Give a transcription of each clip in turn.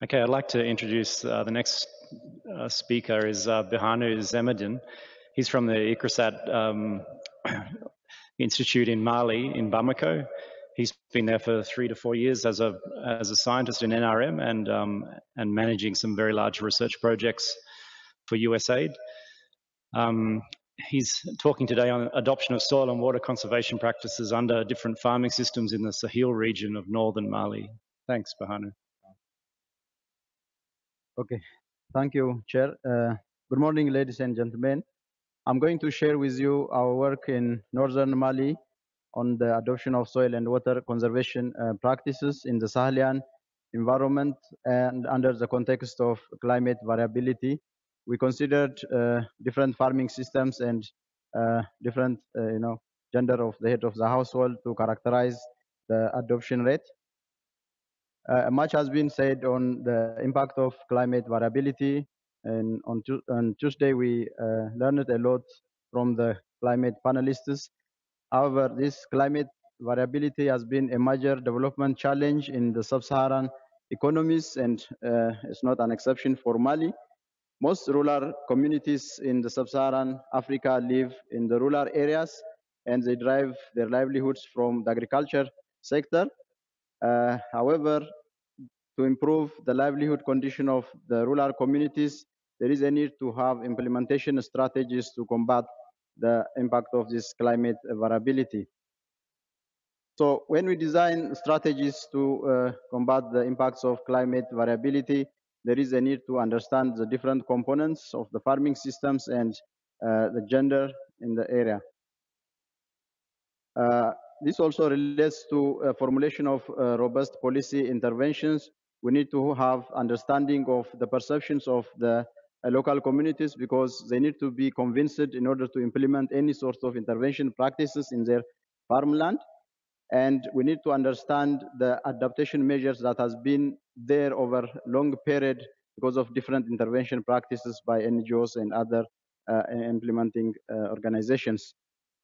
Okay, I'd like to introduce the next speaker is Birhanu Zemadim. He's from the ICRISAT Institute in Mali, in Bamako. He's been there for 3 to 4 years as a scientist in NRM and managing some very large research projects for USAID. He's talking today on adoption of soil and water conservation practices under different farming systems in the Sahel region of northern Mali. Thanks, Birhanu. Okay, thank you, Chair. Good morning, ladies and gentlemen. I'm going to share with you our work in northern Mali on the adoption of soil and water conservation practices in the Sahelian environment and under the context of climate variability. We considered different farming systems and different, gender of the head of the household to characterize the adoption rate. Much has been said on the impact of climate variability, and on Tuesday we learned a lot from the climate panelists. However, this climate variability has been a major development challenge in the sub-Saharan economies, and it's not an exception for Mali. Most rural communities in the sub-Saharan Africa live in the rural areas, and they derive their livelihoods from the agriculture sector. However, to improve the livelihood condition of the rural communities, there is a need to have implementation strategies to combat the impact of this climate variability. So when we design strategies to combat the impacts of climate variability, there is a need to understand the different components of the farming systems and the gender in the area. This also relates to formulation of robust policy interventions. We need to have understanding of the perceptions of the local communities, because they need to be convinced in order to implement any sort of intervention practices in their farmland. And we need to understand the adaptation measures that has been there over long period because of different intervention practices by NGOs and other implementing organizations.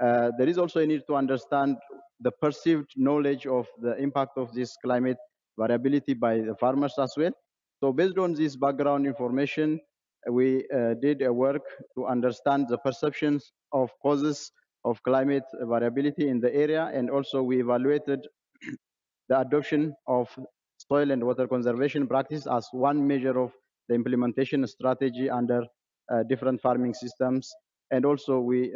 There is also a need to understand the perceived knowledge of the impact of this climate variability by the farmers as well. So based on this background information, we did a work to understand the perceptions of causes of climate variability in the area, and also we evaluated the adoption of soil and water conservation practice as one measure of the implementation strategy under different farming systems. And also we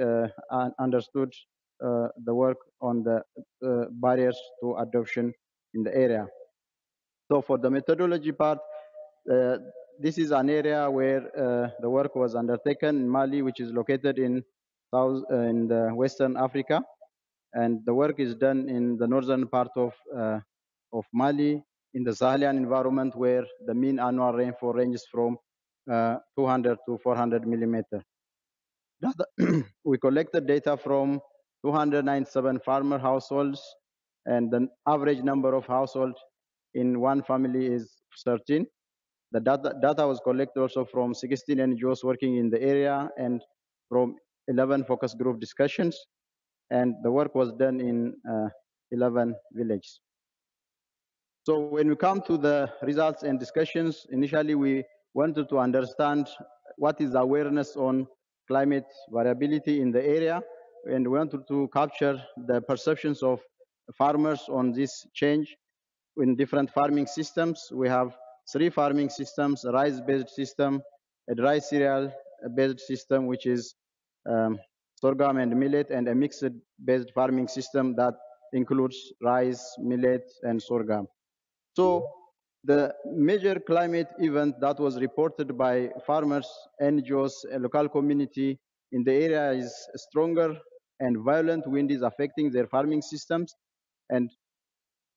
understood the work on the barriers to adoption in the area. So for the methodology part, this is an area where the work was undertaken in Mali, which is located in the Western Africa, and the work is done in the northern part of Mali, in the Sahelian environment, where the mean annual rainfall ranges from 200 to 400 millimeter. We collected data from 297 farmer households, and the average number of households in one family is 13. The data was collected also from 16 NGOs working in the area and from 11 focus group discussions, and the work was done in 11 villages. So when we come to the results and discussions, initially we wanted to understand what is the awareness on climate variability in the area, and we wanted to capture the perceptions of farmers on this change in different farming systems. We have 3 farming systems: a rice-based system, a dry cereal-based system, which is sorghum and millet, and a mixed-based farming system that includes rice, millet, and sorghum. So the major climate event that was reported by farmers, NGOs, and local community in the area is stronger and violent wind is affecting their farming systems, and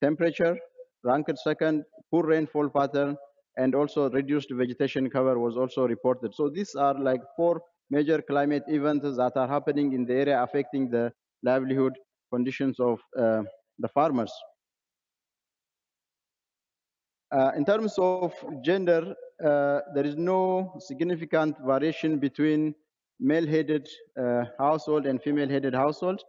temperature ranked second, poor rainfall pattern, and also reduced vegetation cover was also reported. So these are like 4 major climate events that are happening in the area, affecting the livelihood conditions of the farmers. In terms of gender, there is no significant variation between male-headed household and female-headed household.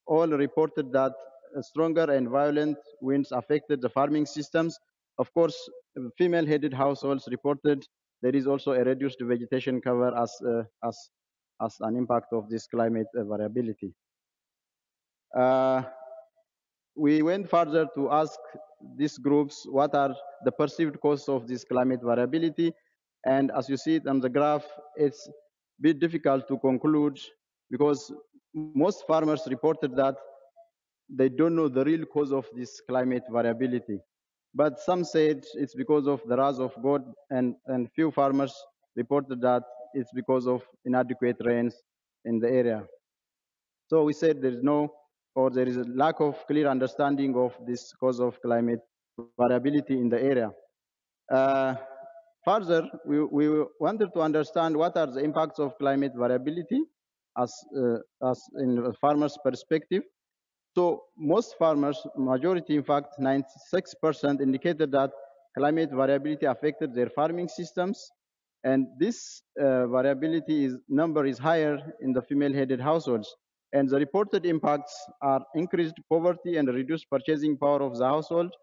All reported that stronger and violent winds affected the farming systems. Of course, female-headed households reported there is also a reduced vegetation cover as an impact of this climate variability. We went further to ask these groups what are the perceived causes of this climate variability. And as you see it on the graph, it's a bit difficult to conclude because most farmers reported that they don't know the real cause of this climate variability. But some said it's because of the wrath of God, and few farmers reported that it's because of inadequate rains in the area. So we said there is a lack of clear understanding of this cause of climate variability in the area. Further, we wanted to understand what are the impacts of climate variability as in a farmer's perspective. So most farmers, majority in fact, 96% indicated that climate variability affected their farming systems. And this variability number is higher in the female-headed households. And the reported impacts are increased poverty and reduced purchasing power of the household,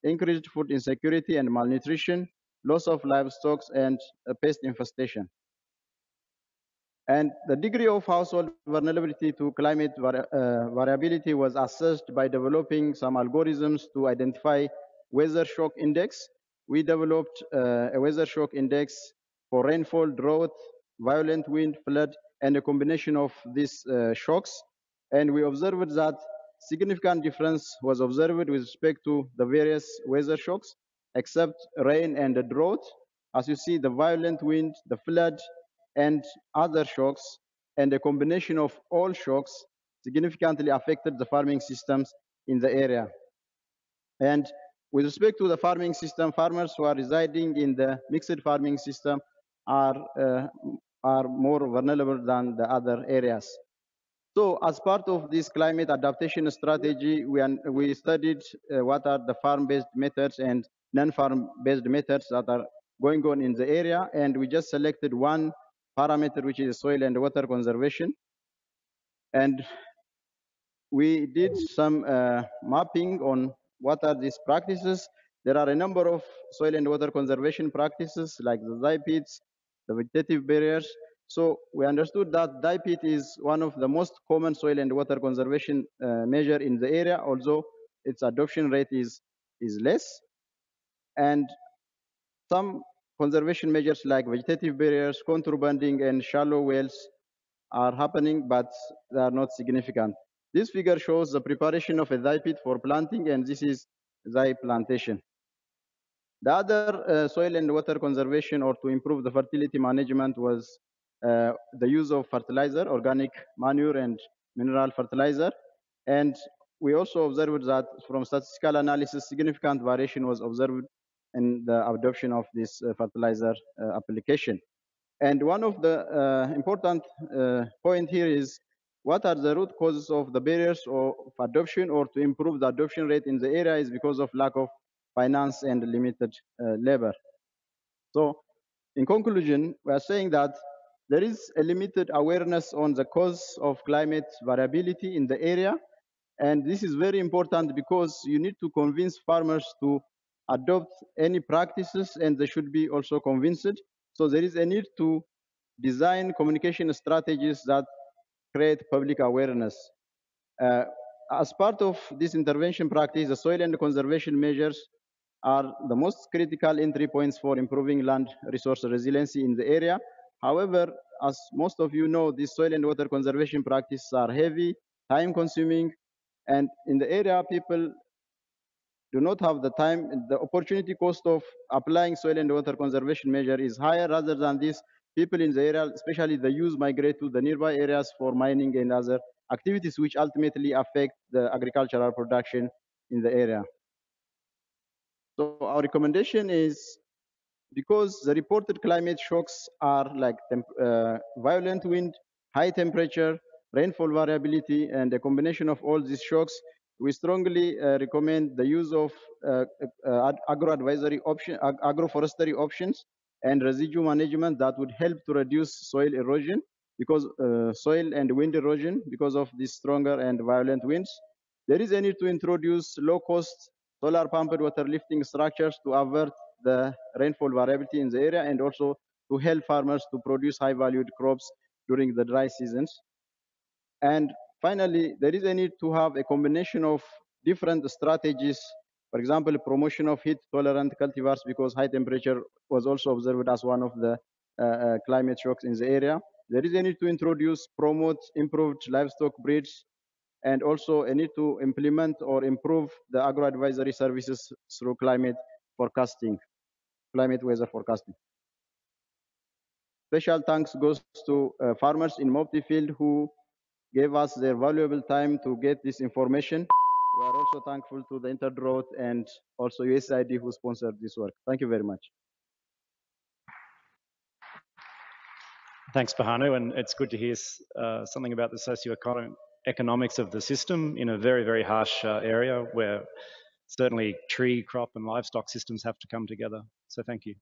increased food insecurity and malnutrition, loss of livestock, and pest infestation. And the degree of household vulnerability to climate variability was assessed by developing some algorithms to identify weather shock index. We developed a weather shock index for rainfall, drought, violent wind, flood, and a combination of these shocks. And we observed that significant difference was observed with respect to the various weather shocks, except rain and the drought. As you see, the violent wind, the flood, and other shocks, and a combination of all shocks significantly affected the farming systems in the area. And with respect to the farming system, farmers who are residing in the mixed farming system are more vulnerable than the other areas. So as part of this climate adaptation strategy, we studied what are the farm-based methods and non-farm-based methods that are going on in the area, and we just selected one parameter, which is soil and water conservation. And we did some mapping on what are these practices. There are a number of soil and water conservation practices like the dye pits, the vegetative barriers. So we understood that dye pit is one of the most common soil and water conservation measure in the area, although its adoption rate is less. And some conservation measures like vegetative barriers, contour banding, and shallow wells are happening, but they are not significant. This figure shows the preparation of a dye pit for planting, and this is dye plantation. The other soil and water conservation, or to improve the fertility management, was the use of fertilizer, organic manure and mineral fertilizer. And we also observed that from statistical analysis, significant variation was observed in the adoption of this fertilizer application. And one of the important point here is what are the root causes of the barriers of adoption, or to improve the adoption rate in the area is because of lack of finance and limited labor. So in conclusion, we are saying that there is a limited awareness on the cause of climate variability in the area. And this is very important because you need to convince farmers to adopt any practices, and they should be also convinced. So there is a need to design communication strategies that create public awareness. As part of this intervention practice, the soil and conservation measures are the most critical entry points for improving land resource resiliency in the area. However, as most of you know, these soil and water conservation practices are heavy, time-consuming, and in the area, people do not have the time. The opportunity cost of applying soil and water conservation measure is higher. Rather than this, people in the area, especially the youth, migrate to the nearby areas for mining and other activities, which ultimately affect the agricultural production in the area. So our recommendation is, because the reported climate shocks are like violent wind, high temperature, rainfall variability, and a combination of all these shocks, we strongly recommend the use of agroforestry options and residue management that would help to reduce soil erosion, because soil and wind erosion, because of these stronger and violent winds. There is a need to introduce low-cost solar pumped water lifting structures to avert the rainfall variability in the area and also to help farmers to produce high-valued crops during the dry seasons. And finally, there is a need to have a combination of different strategies. For example, promotion of heat-tolerant cultivars, because high temperature was also observed as one of the climate shocks in the area. There is a need to introduce, promote improved livestock breeds, and also a need to implement or improve the agro-advisory services through climate forecasting, climate weather forecasting. Special thanks goes to farmers in Mopti field who gave us their valuable time to get this information. We are also thankful to the Interdrought and also USAID who sponsored this work. Thank you very much. Thanks, Birhanu, and it's good to hear something about the socioeconomics of the system in a very, very harsh area where certainly tree, crop and livestock systems have to come together. So thank you.